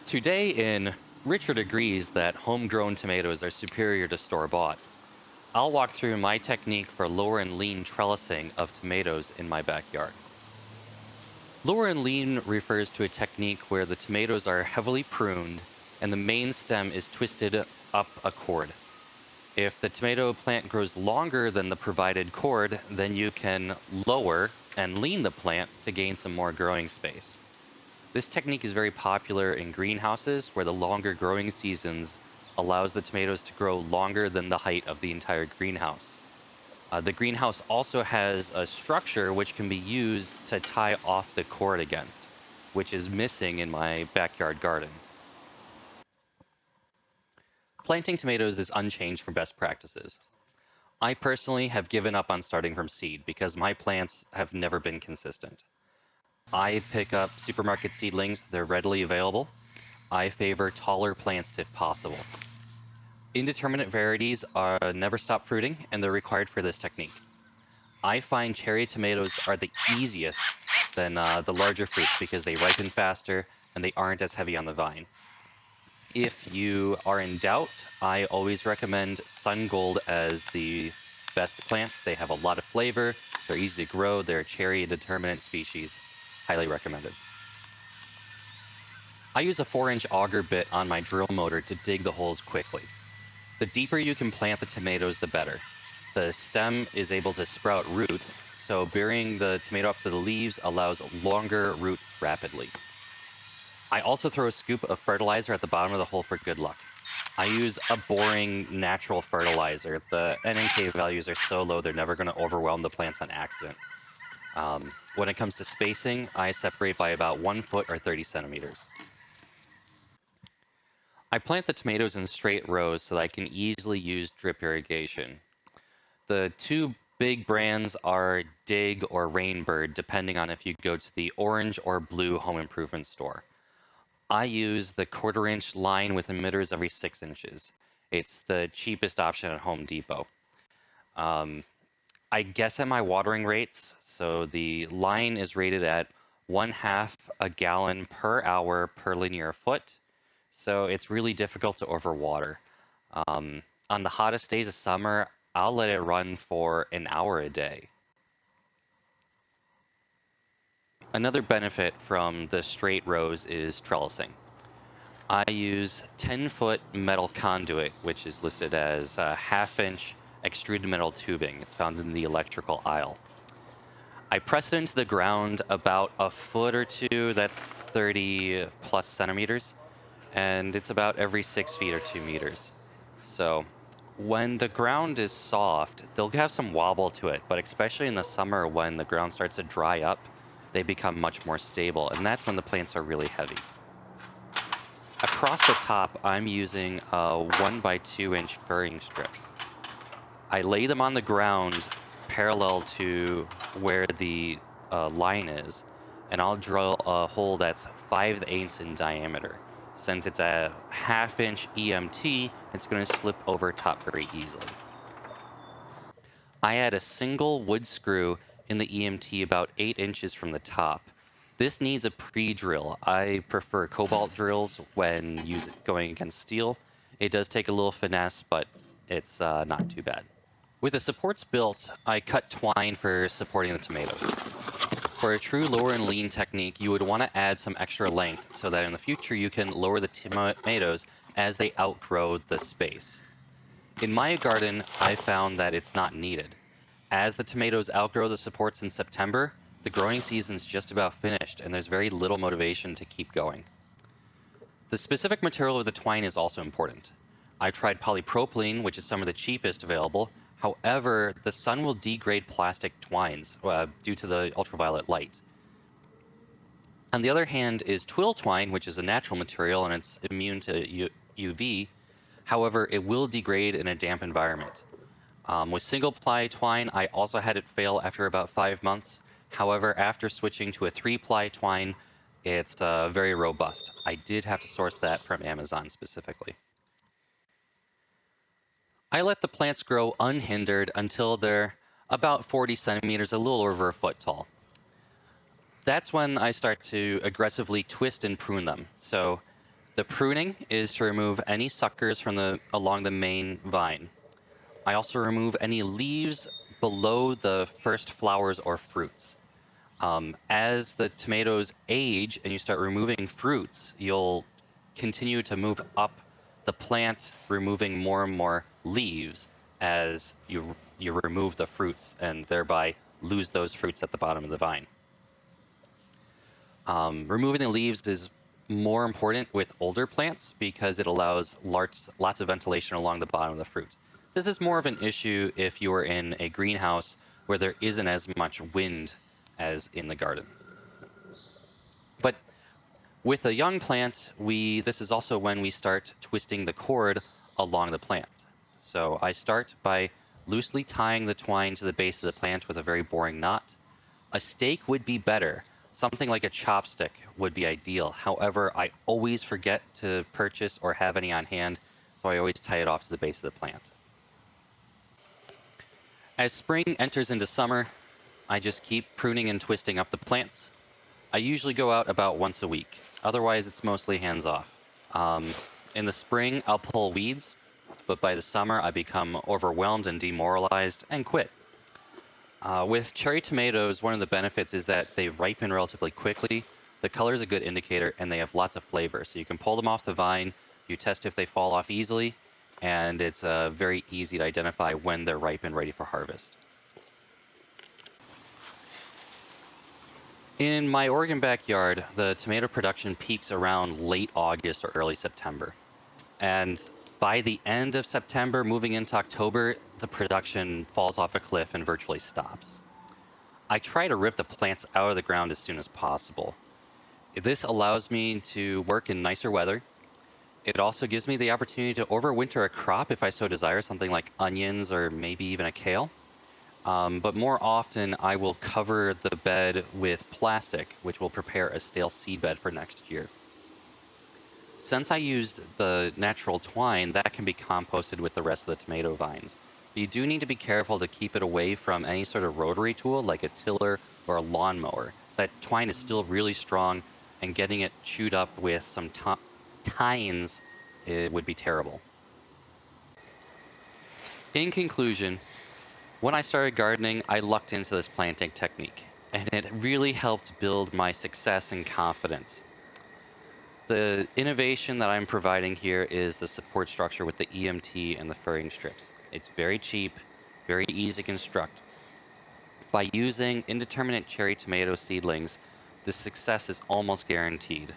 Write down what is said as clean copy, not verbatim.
Today in Richard agrees that homegrown tomatoes are superior to store-bought. I'll walk through my technique for lower and lean trellising of tomatoes in my backyard. Lower and lean refers to a technique where the tomatoes are heavily pruned and the main stem is twisted up a cord. If the tomato plant grows longer than the provided cord, then you can lower and lean the plant to gain some more growing space. This technique is very popular in greenhouses where the longer growing seasons allows the tomatoes to grow longer than the height of the entire greenhouse. The greenhouse also has a structure which can be used to tie off the cord against, which is missing in my backyard garden. Planting tomatoes is unchanged from best practices. I personally have given up on starting from seed because my plants have never been consistent. I pick up supermarket seedlings, they're readily available. I favor taller plants if possible. Indeterminate varieties never stop fruiting, and they're required for this technique. I find cherry tomatoes are the easiest than the larger fruits because they ripen faster and they aren't as heavy on the vine. If you are in doubt, I always recommend Sun Gold as the best plants. They have a lot of flavor, they're easy to grow, they're a cherry indeterminate species. Highly recommended. I use a 4-inch auger bit on my drill motor to dig the holes quickly. The deeper you can plant the tomatoes, the better. The stem is able to sprout roots, so burying the tomato up to the leaves allows longer roots rapidly. I also throw a scoop of fertilizer at the bottom of the hole for good luck. I use a boring natural fertilizer. The NNK values are so low they're never going to overwhelm the plants on accident. When it comes to spacing, I separate by about 1 foot or 30 centimeters. I plant the tomatoes in straight rows so that I can easily use drip irrigation. The two big brands are Dig or Rainbird, depending on if you go to the orange or blue home improvement store. I use the 1/4-inch line with emitters every 6 inches. It's the cheapest option at Home Depot. I guess at my watering rates, so the line is rated at 1/2 a gallon per hour per linear foot. So it's really difficult to overwater. On the hottest days of summer, I'll let it run for an hour a day. Another benefit from the straight rows is trellising. I use 10-foot metal conduit, which is listed as a 1/2-inch extruded metal tubing. It's found in the electrical aisle. I press it into the ground about a foot or two, that's 30 plus centimeters, and it's about every 6 feet or 2 meters. So when the ground is soft, they'll have some wobble to it, but especially in the summer when the ground starts to dry up, they become much more stable, and that's when the plants are really heavy. Across the top, I'm using 1x2-inch furring strips. I lay them on the ground parallel to where the line is, and I'll drill a hole that's 5/8 in diameter. Since it's a 1/2-inch EMT, it's going to slip over top very easily. I add a single wood screw in the EMT about 8 inches from the top. This needs a pre-drill. I prefer cobalt drills when going against steel. It does take a little finesse, but it's not too bad. With the supports built, I cut twine for supporting the tomatoes. For a true lower and lean technique, you would want to add some extra length so that in the future you can lower the tomatoes as they outgrow the space. In my garden, I found that it's not needed. As the tomatoes outgrow the supports in September, the growing season's just about finished and there's very little motivation to keep going. The specific material of the twine is also important. I tried polypropylene, which is some of the cheapest available. However, the sun will degrade plastic twines due to the ultraviolet light. On the other hand is twill twine, which is a natural material and it's immune to UV. However, it will degrade in a damp environment. With single-ply twine, I also had it fail after about 5 months. However, after switching to a 3-ply twine, it's very robust. I did have to source that from Amazon specifically. I let the plants grow unhindered until they're about 40 centimeters, a little over a foot tall. That's when I start to aggressively twist and prune them. So The pruning is to remove any suckers from along the main vine. I also remove any leaves below the first flowers or fruits. As the tomatoes age and you start removing fruits, you'll continue to move up the plant, removing more and more leaves as you remove the fruits and thereby lose those fruits at the bottom of the vine. Removing the leaves is more important with older plants because it allows lots of ventilation along the bottom of the fruit. This is more of an issue if you are in a greenhouse where there isn't as much wind as in the garden. But with a young plant, this is also when we start twisting the cord along the plant. So I start by loosely tying the twine to the base of the plant with a very boring knot. A stake would be better. Something like a chopstick would be ideal. However, I always forget to purchase or have any on hand, so I always tie it off to the base of the plant. As spring enters into summer, I just keep pruning and twisting up the plants. I usually go out about once a week. Otherwise, it's mostly hands-off. In the spring, I'll pull weeds, but by the summer, I become overwhelmed and demoralized and quit. With cherry tomatoes, one of the benefits is that they ripen relatively quickly. The color is a good indicator, and they have lots of flavor. So you can pull them off the vine, you test if they fall off easily, and it's very easy to identify when they're ripe and ready for harvest. In my Oregon backyard, the tomato production peaks around late August or early September. And by the end of September, moving into October, the production falls off a cliff and virtually stops. I try to rip the plants out of the ground as soon as possible. This allows me to work in nicer weather. It also gives me the opportunity to overwinter a crop if I so desire, something like onions or maybe even a kale. But more often, I will cover the bed with plastic, which will prepare a stale seed bed for next year. Since I used the natural twine, that can be composted with the rest of the tomato vines. But you do need to be careful to keep it away from any sort of rotary tool like a tiller or a lawnmower. That twine is still really strong, and getting it chewed up with some tines would be terrible. In conclusion, when I started gardening, I lucked into this planting technique, and it really helped build my success and confidence. The innovation that I'm providing here is the support structure with the EMT and the furring strips. It's very cheap, very easy to construct. By using indeterminate cherry tomato seedlings, the success is almost guaranteed.